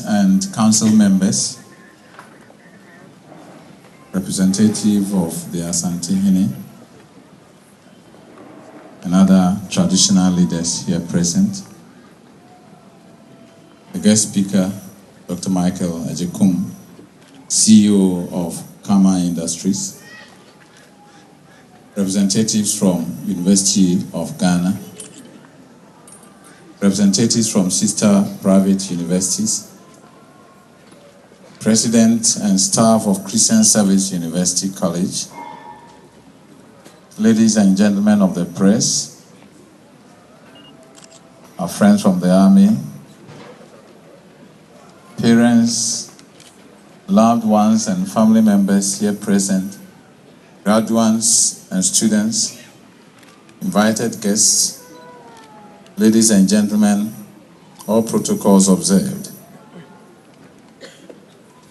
President and council members, representative of the Asantehene, and other traditional leaders here present, the guest speaker, Dr. Michael Ejekum, CEO of Kama Industries, representatives from University of Ghana, representatives from sister private universities, president and staff of Christian Service University College, ladies and gentlemen of the press, our friends from the army, parents, loved ones and family members here present, graduates and students, invited guests, ladies and gentlemen, all protocols observed.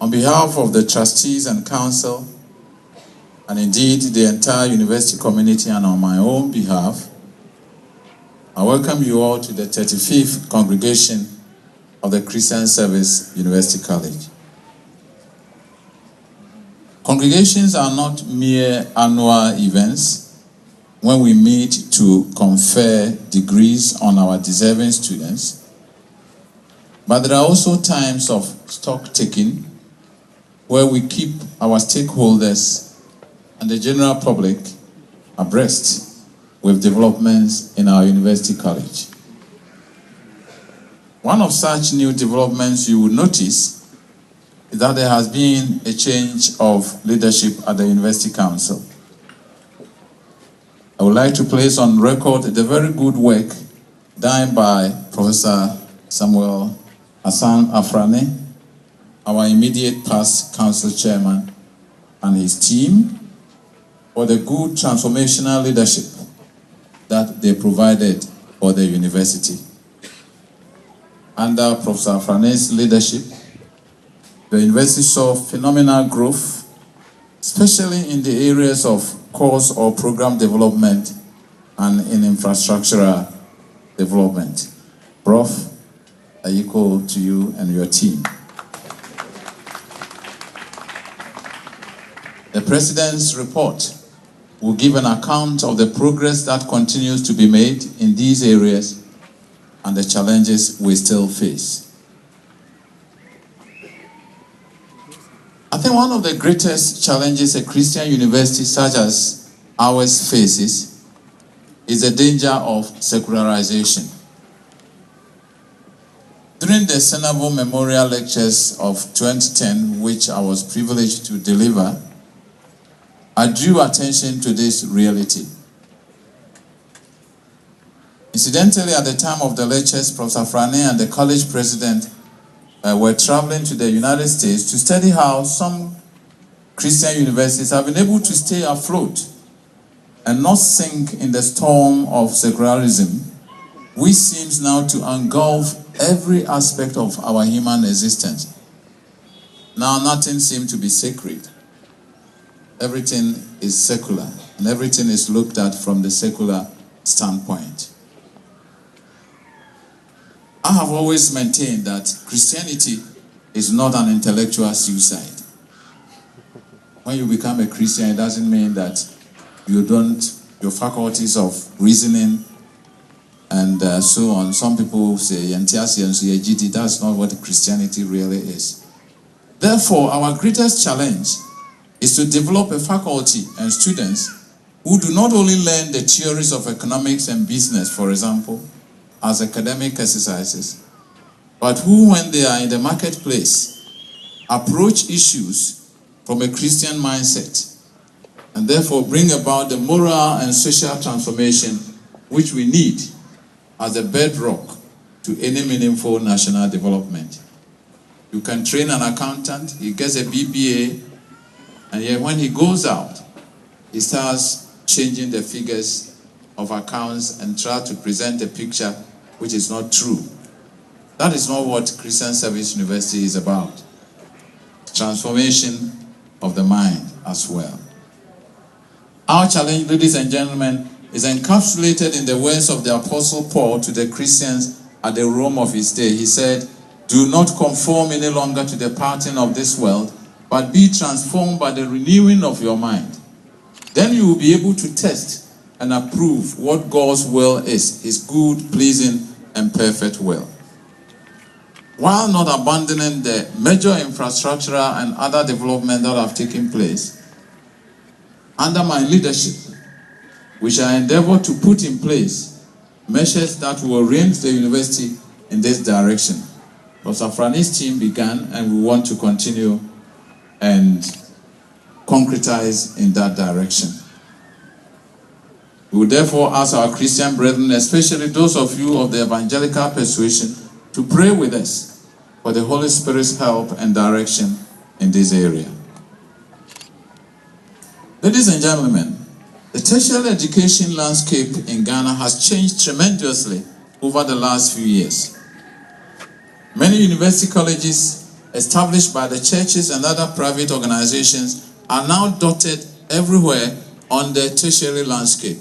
On behalf of the trustees and council, and indeed the entire university community, and on my own behalf, I welcome you all to the 35th congregation of the Christian Service University College. Congregations are not mere annual events when we meet to confer degrees on our deserving students, but there are also times of stock taking where we keep our stakeholders and the general public abreast with developments in our university college. One of such new developments you will notice is that there has been a change of leadership at the University Council. I would like to place on record the very good work done by Professor Samuel Hassan Afrane, our immediate past council chairman, and his team for the good transformational leadership that they provided for the university. Under Professor Afrane's leadership, the university saw phenomenal growth, especially in the areas of course or program development and in infrastructural development. Prof, I equal to you and your team. The President's report will give an account of the progress that continues to be made in these areas and the challenges we still face. I think one of the greatest challenges a Christian university such as ours faces is the danger of secularization. During the Senavo Memorial Lectures of 2010, which I was privileged to deliver, I drew attention to this reality. Incidentally, at the time of the lectures, Professor Frane and the college president were traveling to the United States to study how some Christian universities have been able to stay afloat and not sink in the storm of secularism, which seems now to engulf every aspect of our human existence. Now nothing seems to be sacred. Everything is secular, and everything is looked at from the secular standpoint. I have always maintained that Christianity is not an intellectual suicide. When you become a Christian, it doesn't mean that your faculties of reasoning and so on. Some people say, that's not what Christianity really is. Therefore, our greatest challenge is to develop a faculty and students who do not only learn the theories of economics and business, for example, as academic exercises, but who, when they are in the marketplace, approach issues from a Christian mindset and therefore bring about the moral and social transformation which we need as a bedrock to any meaningful national development. You can train an accountant, he gets a BBA, and yet when he goes out, he starts changing the figures of accounts and try to present a picture which is not true. That is not what Christian Service University is about. Transformation of the mind as well. Our challenge, ladies and gentlemen, is encapsulated in the words of the Apostle Paul to the Christians at the Rome of his day. He said, Do not conform any longer to the pattern of this world, but be transformed by the renewing of your mind. Then you will be able to test and approve what God's will is, his good, pleasing, and perfect will. While not abandoning the major infrastructural and other development that have taken place, under my leadership, we shall endeavor to put in place measures that will orient the university in this direction. Professor Frani's team began, and we want to continue and concretize in that direction. We will therefore ask our Christian brethren, especially those of you of the evangelical persuasion, to pray with us for the Holy Spirit's help and direction in this area. Ladies and gentlemen, the tertiary education landscape in Ghana has changed tremendously over the last few years. Many university colleges established by the churches and other private organizations are now dotted everywhere on the tertiary landscape.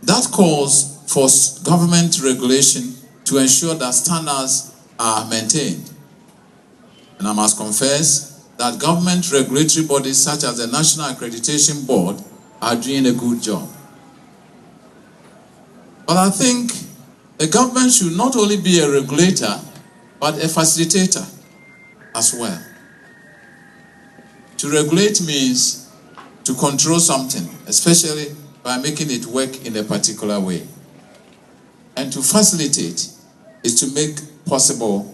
That calls for government regulation to ensure that standards are maintained. And I must confess that government regulatory bodies such as the National Accreditation Board are doing a good job. But I think the government should not only be a regulator, but a facilitator as well. To regulate means to control something, especially by making it work in a particular way. And to facilitate is to make possible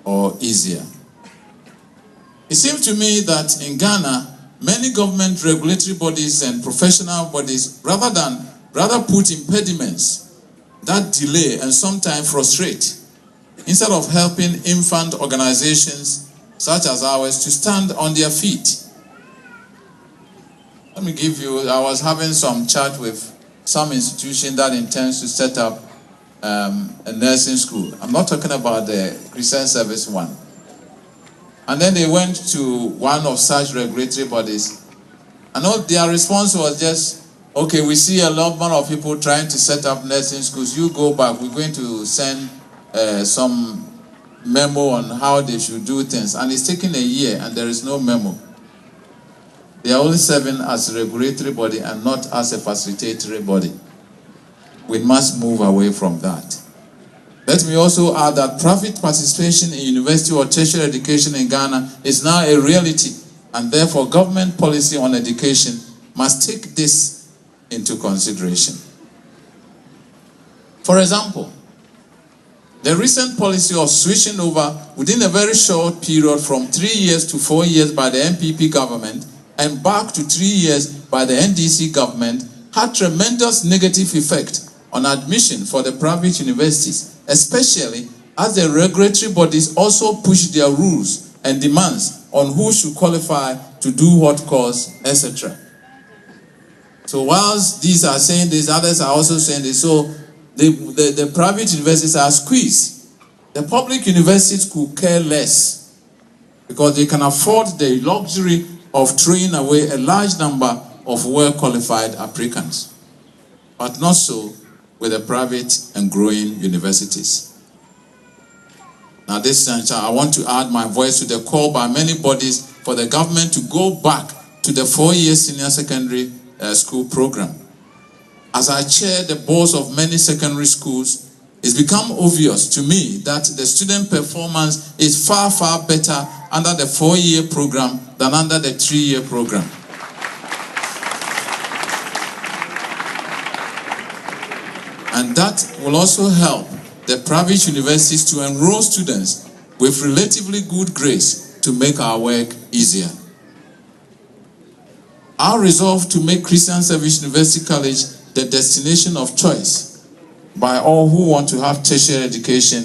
or easier. It seems to me that in Ghana, many government regulatory bodies and professional bodies rather put impediments that delay and sometimes frustrate, instead of helping infant organizations such as ours to stand on their feet. Let me give you, I was having some chat with some institution that intends to set up a nursing school. I'm not talking about the Christian service one. And then they went to one of such regulatory bodies, and all their response was just, okay, we see a lot more of people trying to set up nursing schools. You go back, we're going to send some memo on how they should do things. And it's taken a year and there is no memo. They are only serving as a regulatory body and not as a facilitatory body. We must move away from that. Let me also add that private participation in university or tertiary education in Ghana is now a reality, and therefore government policy on education must take this into consideration. For example, the recent policy of switching over within a very short period from 3 years to 4 years by the MPP government and back to 3 years by the NDC government had tremendous negative effect on admission for the private universities, especially as the regulatory bodies also push their rules and demands on who should qualify to do what course, etc. So whilst these are saying this, others are also saying this. So the private universities are squeezed. The public universities could care less because they can afford the luxury of throwing away a large number of well-qualified applicants. But not so with the private and growing universities. Now this juncture, I want to add my voice to the call by many bodies for the government to go back to the 4-year senior secondary school program. As I chair the boards of many secondary schools, it's become obvious to me that the student performance is far, far better under the 4-year program than under the 3-year program. And that will also help the private universities to enroll students with relatively good grades to make our work easier. Our resolve to make Christian Service University College the destination of choice by all who want to have tertiary education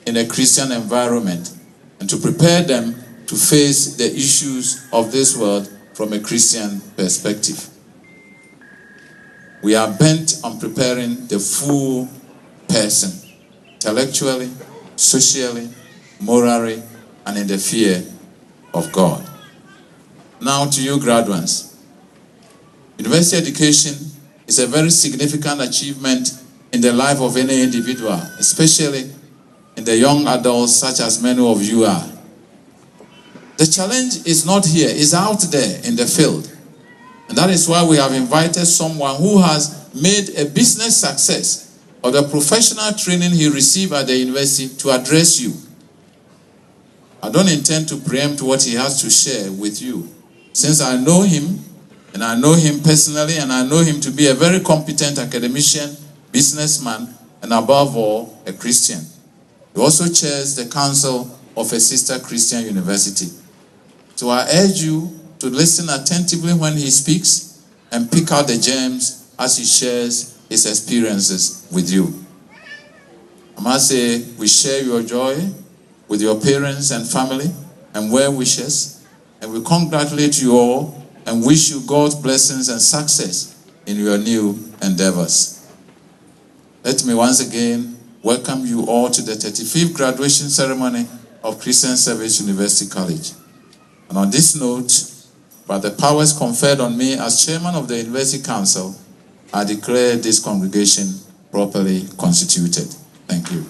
in a Christian environment and to prepare them to face the issues of this world from a Christian perspective. We are bent on preparing the full person, intellectually, socially, morally, and in the fear of God. Now to you graduates. University education is a very significant achievement in the life of any individual, especially in the young adults such as many of you are. The challenge is not here, it's out there in the field. And that is why we have invited someone who has made a business success of the professional training he received at the university to address you. I don't intend to preempt what he has to share with you, since I know him, and I know him personally, and I know him to be a very competent academician, businessman, and above all, a Christian. He also chairs the council of a sister Christian university. So I urge you to listen attentively when he speaks and pick out the gems as he shares his experiences with you. I must say, we share your joy with your parents and family and well wishes, and we congratulate you all and wish you God's blessings and success in your new endeavors. Let me once again welcome you all to the 35th graduation ceremony of Christian Service University College. And on this note, by the powers conferred on me as chairman of the University Council, I declare this congregation properly constituted. Thank you.